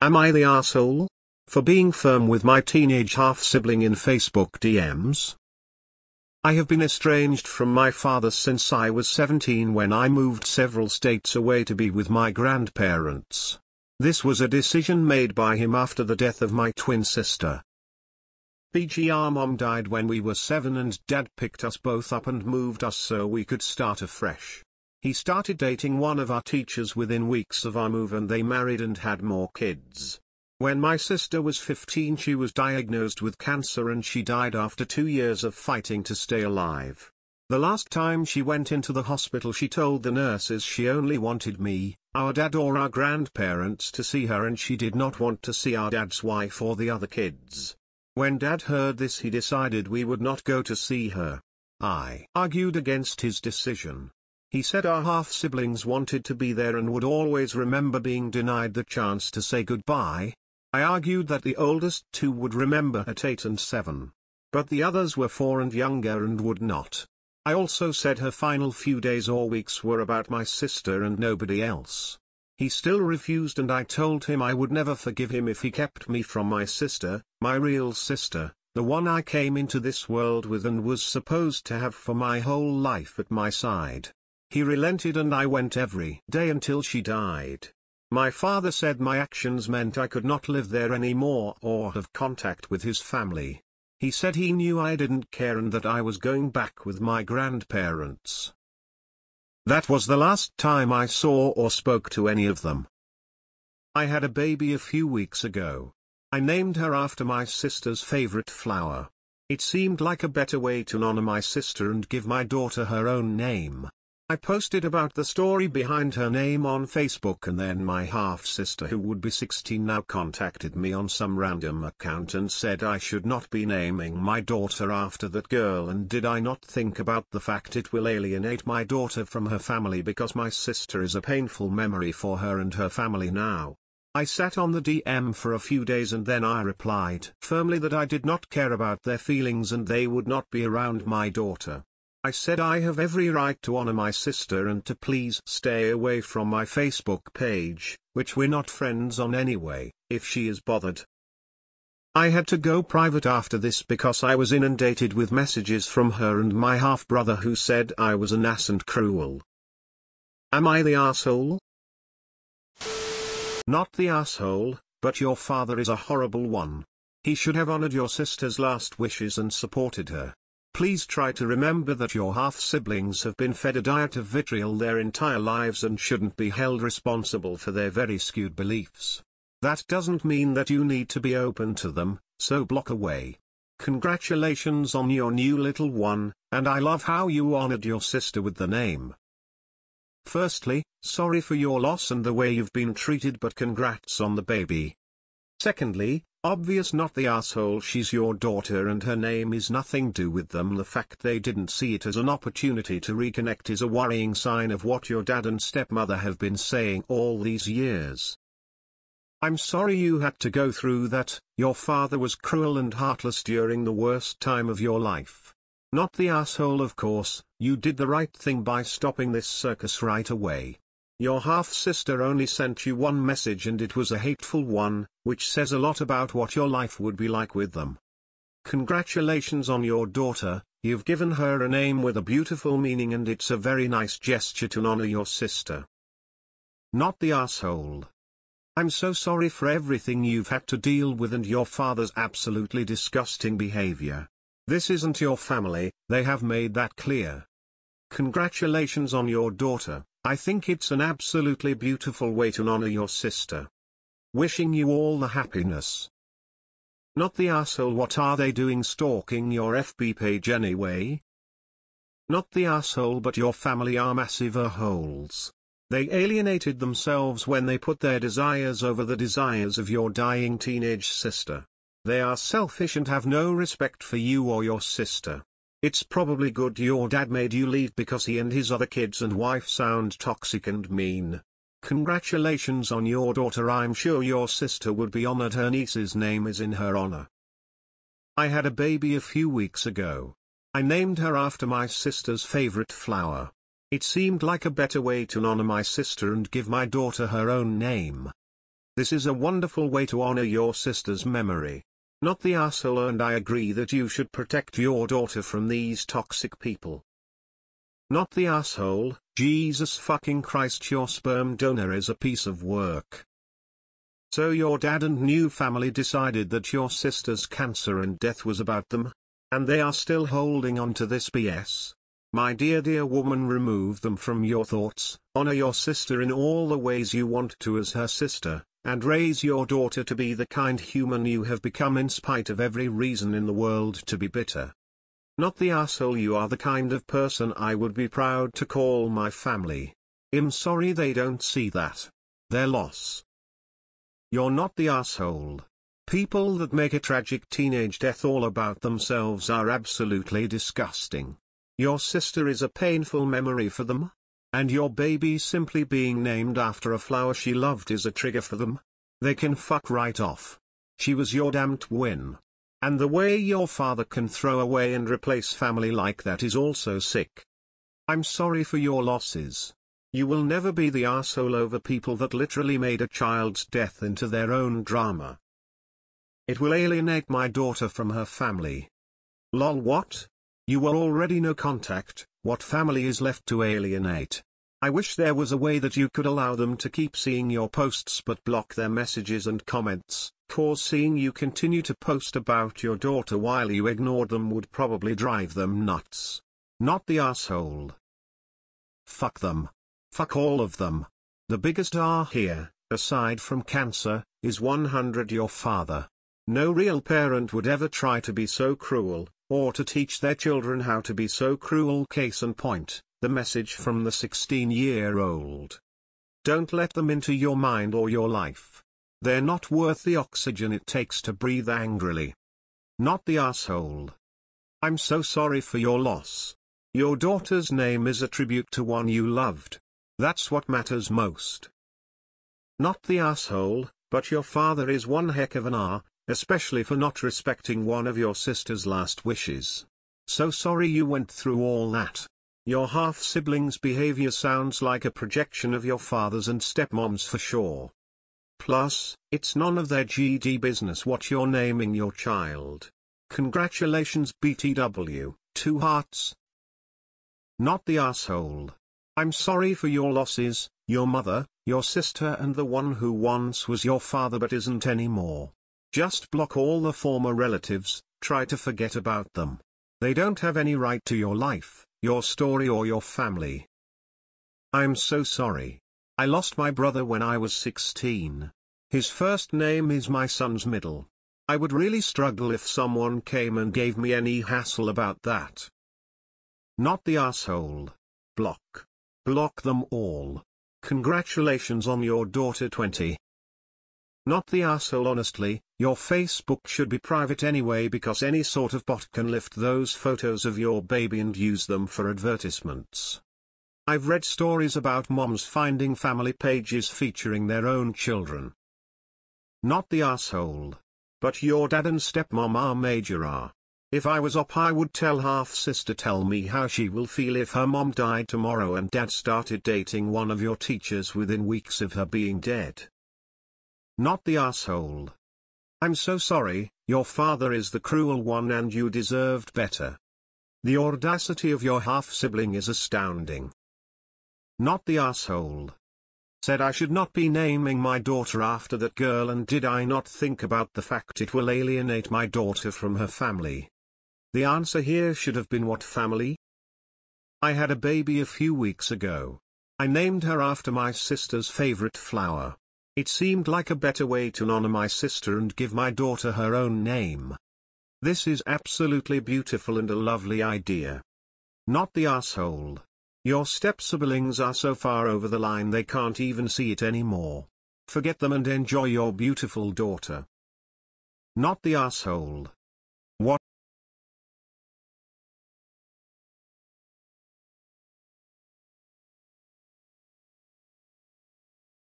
Am I the asshole? For being firm with my teenage half-sibling in Facebook DMs? I have been estranged from my father since I was 17 when I moved several states away to be with my grandparents. This was a decision made by him after the death of my twin sister. Our mom died when we were 7 and dad picked us both up and moved us so we could start afresh. He started dating one of our teachers within weeks of our move and they married and had more kids. When my sister was 15 she was diagnosed with cancer and she died after 2 years of fighting to stay alive. The last time she went into the hospital she told the nurses she only wanted me, our dad or our grandparents to see her and she did not want to see our dad's wife or the other kids. When dad heard this he decided we would not go to see her. I argued against his decision. He said our half-siblings wanted to be there and would always remember being denied the chance to say goodbye. I argued that the oldest two would remember at 8 and 7. But the others were 4 and younger and would not. I also said her final few days or weeks were about my sister and nobody else. He still refused and I told him I would never forgive him if he kept me from my sister, my real sister, the one I came into this world with and was supposed to have for my whole life at my side. He relented and I went every day until she died. My father said my actions meant I could not live there anymore or have contact with his family. He said he knew I didn't care and that I was going back with my grandparents. That was the last time I saw or spoke to any of them. I had a baby a few weeks ago. I named her after my sister's favorite flower. It seemed like a better way to honor my sister and give my daughter her own name. I posted about the story behind her name on Facebook and then my half-sister who would be 16 now contacted me on some random account and said I should not be naming my daughter after that girl and did I not think about the fact it will alienate my daughter from her family because my sister is a painful memory for her and her family now. I sat on the DM for a few days and then I replied firmly that I did not care about their feelings and they would not be around my daughter. I said I have every right to honor my sister and to please stay away from my Facebook page, which we're not friends on anyway, if she is bothered. I had to go private after this because I was inundated with messages from her and my half-brother who said I was an ass and cruel. Am I the asshole? Not the asshole, but your father is a horrible one. He should have honored your sister's last wishes and supported her. Please try to remember that your half-siblings have been fed a diet of vitriol their entire lives and shouldn't be held responsible for their very skewed beliefs. That doesn't mean that you need to be open to them, so block away. Congratulations on your new little one, and I love how you honored your sister with the name. Firstly, sorry for your loss and the way you've been treated, but congrats on the baby. Secondly, obvious not the asshole, she's your daughter and her name is nothing to do with them. The fact they didn't see it as an opportunity to reconnect is a worrying sign of what your dad and stepmother have been saying all these years. I'm sorry you had to go through that. Your father was cruel and heartless during the worst time of your life. Not the asshole, of course. You did the right thing by stopping this circus right away. Your half-sister only sent you one message and it was a hateful one, which says a lot about what your life would be like with them. Congratulations on your daughter, you've given her a name with a beautiful meaning and it's a very nice gesture to honor your sister. Not the asshole. I'm so sorry for everything you've had to deal with and your father's absolutely disgusting behavior. This isn't your family, they have made that clear. Congratulations on your daughter. I think it's an absolutely beautiful way to honor your sister. Wishing you all the happiness. Not the asshole, what are they doing stalking your FB page anyway? Not the asshole, but your family are massive holes. They alienated themselves when they put their desires over the desires of your dying teenage sister. They are selfish and have no respect for you or your sister. It's probably good your dad made you leave because he and his other kids and wife sound toxic and mean. Congratulations on your daughter, I'm sure your sister would be honored her niece's name is in her honor. I had a baby a few weeks ago. I named her after my sister's favorite flower. It seemed like a better way to honor my sister and give my daughter her own name. This is a wonderful way to honor your sister's memory. Not the asshole, and I agree that you should protect your daughter from these toxic people. Not the asshole. Jesus fucking Christ, your sperm donor is a piece of work. So your dad and new family decided that your sister's cancer and death was about them? And they are still holding on to this BS? My dear woman, remove them from your thoughts, honor your sister in all the ways you want to as her sister, and raise your daughter to be the kind human you have become in spite of every reason in the world to be bitter. Not the asshole. You are the kind of person I would be proud to call my family. I'm sorry they don't see that. Their loss. You're not the asshole. People that make a tragic teenage death all about themselves are absolutely disgusting. Your sister is a painful memory for them? And your baby simply being named after a flower she loved is a trigger for them? They can fuck right off. She was your damn twin. And the way your father can throw away and replace family like that is also sick. I'm sorry for your losses. You will never be the arsehole over people that literally made a child's death into their own drama. It will alienate my daughter from her family. Lol, what? You were already no contact, what family is left to alienate? I wish there was a way that you could allow them to keep seeing your posts but block their messages and comments, cause seeing you continue to post about your daughter while you ignored them would probably drive them nuts. Not the asshole. Fuck them. Fuck all of them. The biggest R here, aside from cancer, is 100 your father. No real parent would ever try to be so cruel, or to teach their children how to be so cruel. Case in point, the message from the 16-year-old. Don't let them into your mind or your life. They're not worth the oxygen it takes to breathe angrily. Not the asshole. I'm so sorry for your loss. Your daughter's name is a tribute to one you loved. That's what matters most. Not the asshole, but your father is one heck of an R, especially for not respecting one of your sister's last wishes. So sorry you went through all that. Your half-sibling's behavior sounds like a projection of your father's and stepmom's for sure. Plus, it's none of their GD business what you're naming your child. Congratulations BTW, 2 hearts. Not the asshole. I'm sorry for your losses, your mother, your sister and the one who once was your father but isn't anymore. Just block all the former relatives, try to forget about them. They don't have any right to your life, your story or your family. I'm so sorry. I lost my brother when I was 16. His first name is my son's middle. I would really struggle if someone came and gave me any hassle about that. Not the asshole. Block. Block them all. Congratulations on your daughter 20. Not the asshole. Honestly, your Facebook should be private anyway because any sort of bot can lift those photos of your baby and use them for advertisements. I've read stories about moms finding family pages featuring their own children. Not the asshole. But your dad and stepmom are major R. If I was up I would tell half-sister tell me how she will feel if her mom died tomorrow and dad started dating one of your teachers within weeks of her being dead. Not the asshole. I'm so sorry, your father is the cruel one and you deserved better. The audacity of your half-sibling is astounding. Not the asshole. Said I should not be naming my daughter after that girl, and did I not think about the fact it will alienate my daughter from her family? The answer here should have been what family? I had a baby a few weeks ago. I named her after my sister's favorite flower. It seemed like a better way to honor my sister and give my daughter her own name. This is absolutely beautiful and a lovely idea. Not the asshole. Your step-siblings are so far over the line they can't even see it anymore. Forget them and enjoy your beautiful daughter. Not the asshole. What?